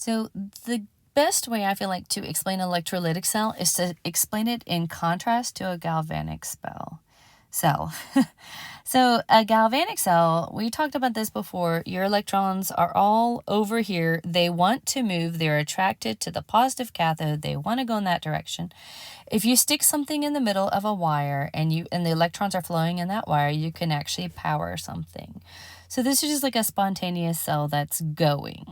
So the best way I feel like to explain an electrolytic cell is to explain it in contrast to a galvanic cell. So a galvanic cell, we talked about this before, your electrons are all over here. They want to move. They're attracted to the positive cathode. They want to go in that direction. If you stick something in the middle of a wire and the electrons are flowing in that wire, you can actually power something. So this is just like a spontaneous cell that's going.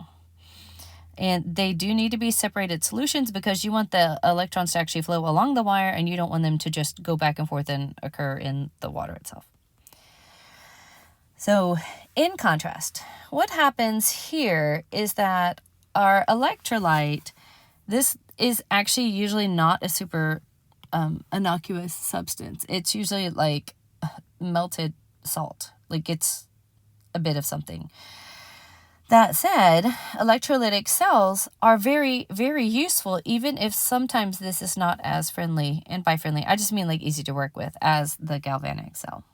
And they do need to be separated solutions because you want the electrons to actually flow along the wire and you don't want them to just go back and forth and occur in the water itself. So in contrast, what happens here is that our electrolyte, this is actually usually not a super innocuous substance. It's usually like melted salt, like it's a bit of something. That said, electrolytic cells are very, very useful, even if sometimes this is not as friendly, and by friendly, I just mean like easy to work with, as the galvanic cell.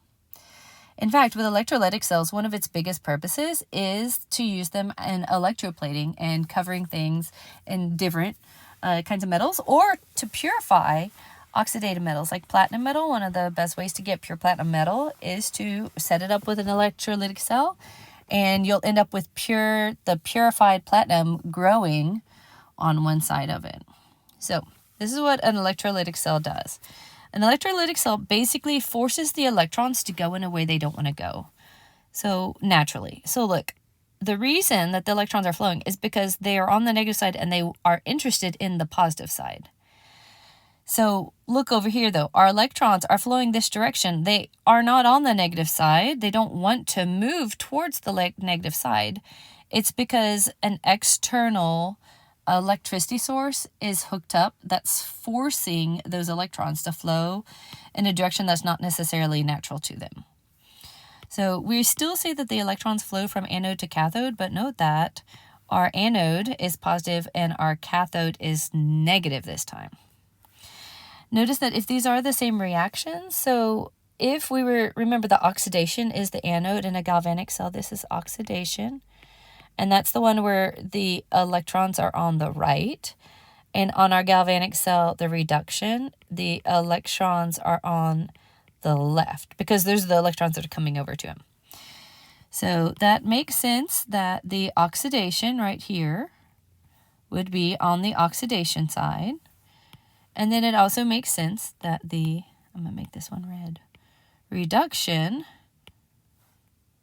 In fact, with electrolytic cells, one of its biggest purposes is to use them in electroplating and covering things in different kinds of metals, or to purify oxidative metals like platinum metal. One of the best ways to get pure platinum metal is to set it up with an electrolytic cell, and you'll end up with the purified platinum growing on one side of it. So this is what an electrolytic cell does. An electrolytic cell basically forces the electrons to go in a way they don't want to go. So naturally. So look, the reason that the electrons are flowing is because they are on the negative side and they are interested in the positive side. So look over here though, our electrons are flowing this direction. They are not on the negative side. They don't want to move towards the negative side. It's because an external electricity source is hooked up that's forcing those electrons to flow in a direction that's not necessarily natural to them. So we still say that the electrons flow from anode to cathode, but note that our anode is positive and our cathode is negative this time. Notice that if these are the same reactions, so if we remember the oxidation is the anode in a galvanic cell, this is oxidation. And that's the one where the electrons are on the right. And on our galvanic cell, the reduction, the electrons are on the left because those are the electrons that are coming over to them. So that makes sense that the oxidation right here would be on the oxidation side. And then it also makes sense that I'm going to make this one red, reduction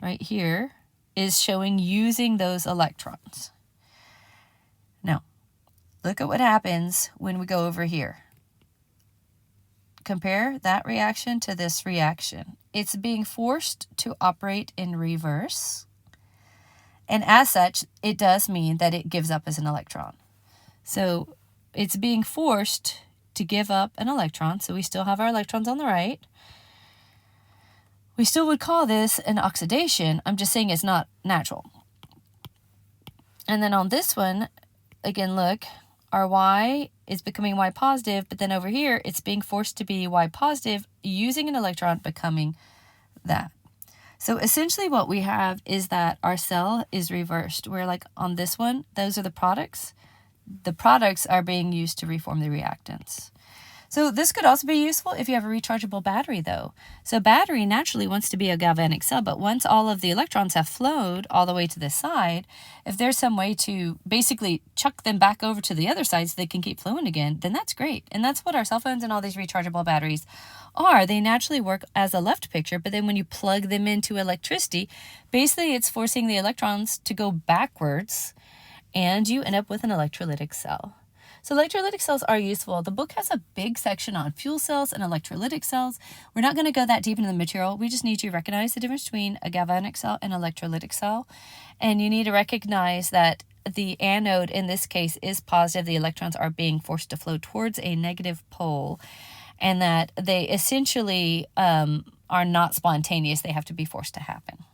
right here is showing using those electrons. Now, look at what happens when we go over here. Compare that reaction to this reaction. It's being forced to operate in reverse. And as such, it does mean that it gives up as an electron. So it's being forced to give up an electron. So we still have our electrons on the right. We still would call this an oxidation. I'm just saying it's not natural. And then on this one, again, look, our Y is becoming Y positive, but then over here, it's being forced to be Y positive using an electron becoming that. So essentially what we have is that our cell is reversed. Where like on this one, those are the products. The products are being used to reform the reactants. So this could also be useful if you have a rechargeable battery though. So battery naturally wants to be a galvanic cell, but once all of the electrons have flowed all the way to this side, if there's some way to basically chuck them back over to the other side so they can keep flowing again, then that's great. And that's what our cell phones and all these rechargeable batteries are. They naturally work as a left picture, but then when you plug them into electricity, basically it's forcing the electrons to go backwards and you end up with an electrolytic cell. So electrolytic cells are useful. The book has a big section on fuel cells and electrolytic cells. We're not going to go that deep into the material. We just need to recognize the difference between a galvanic cell and electrolytic cell. And you need to recognize that the anode in this case is positive. The electrons are being forced to flow towards a negative pole, and that they essentially are not spontaneous. They have to be forced to happen.